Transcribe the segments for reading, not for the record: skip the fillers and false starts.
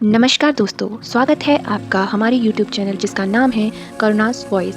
नमस्कार दोस्तों, स्वागत है आपका हमारे यूट्यूब चैनल जिसका नाम है करुणास वॉइस।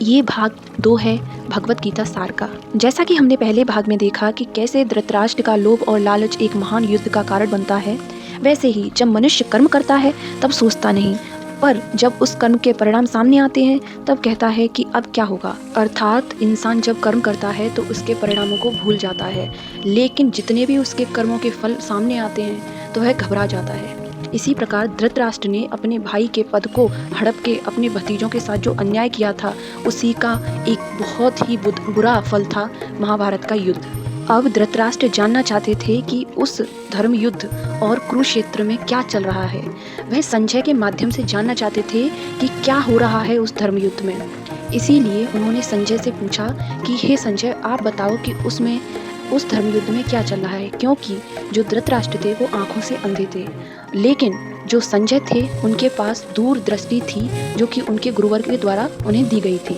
ये भाग 2 है भगवत गीता सार का। जैसा कि हमने पहले भाग में देखा कि कैसे धृतराष्ट्र का लोभ और लालच एक महान युद्ध का कारण बनता है, वैसे ही जब मनुष्य कर्म करता है तब सोचता नहीं, पर जब उस कर्म के परिणाम सामने आते हैं तब कहता है कि अब क्या होगा। अर्थात इंसान जब कर्म करता है तो उसके परिणामों को भूल जाता है, लेकिन जितने भी उसके कर्मों के फल सामने आते हैं तो वह घबरा जाता है। इसी प्रकार धृतराष्ट्र ने अपने भाई के पद को हड़प के अपने भतीजों के साथ जो अन्याय किया था, उसी का एक बहुत ही बुरा फल था महाभारत का युद्ध। अब धृतराष्ट्र जानना चाहते थे कि उस धर्म युद्ध और कुरुक्षेत्र में क्या चल रहा है। वह संजय के माध्यम से जानना चाहते थे कि क्या हो रहा है उस धर्म युद्ध में। इसीलिए उन्होंने संजय से पूछा कि हे संजय, आप बताओ कि उस धर्म युद्ध में क्या चल रहा है, क्योंकि जो धृतराष्ट्र थे वो आंखों से अंधे थे, लेकिन जो संजय थे उनके पास दूरदृष्टि थी जो कि उनके गुरुवर के द्वारा उन्हें दी गई थी।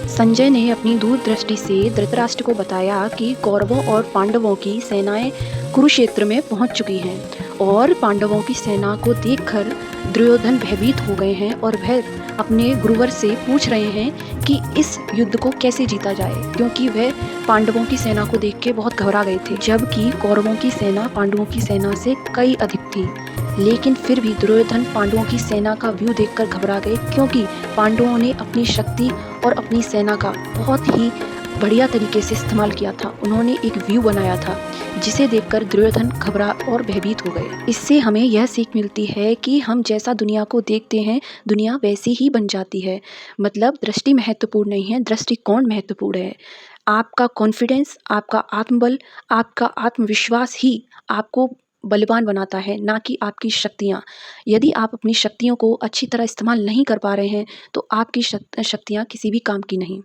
संजय ने अपनी दूरदृष्टि से धृतराष्ट्र को बताया कि कौरवों और पांडवों की सेनाएं कुरुक्षेत्र में पहुंच चुकी हैं और पांडवों की सेना को देखकर दुर्योधन भयभीत हो गए हैं और वह अपने गुरुवर से पूछ रहे हैं कि इस युद्ध को कैसे जीता जाए, क्योंकि वह पांडवों की सेना को देख के बहुत घबरा गए थे, जबकि कौरवों की सेना पांडवों की सेना से कई अधिक थी। लेकिन फिर भी दुर्योधन पांडवों की सेना का व्यू देखकर घबरा गए, क्योंकि पांडवों ने अपनी शक्ति और अपनी सेना का बहुत ही बढ़िया तरीके से इस्तेमाल किया था। उन्होंने एक व्यू बनाया था जिसे देखकर दुर्योधन घबरा और भयभीत हो गए। इससे हमें यह सीख मिलती है कि हम जैसा दुनिया को देखते हैं, दुनिया वैसी ही बन जाती है। मतलब दृष्टि महत्वपूर्ण नहीं है, दृष्टिकोण महत्वपूर्ण है। आपका कॉन्फिडेंस, आपका आत्मबल, आपका आत्मविश्वास ही आपको बलवान बनाता है, ना कि आपकी शक्तियाँ। यदि आप अपनी शक्तियों को अच्छी तरह इस्तेमाल नहीं कर पा रहे हैं तो आपकी शक्तियाँ किसी भी काम की नहीं।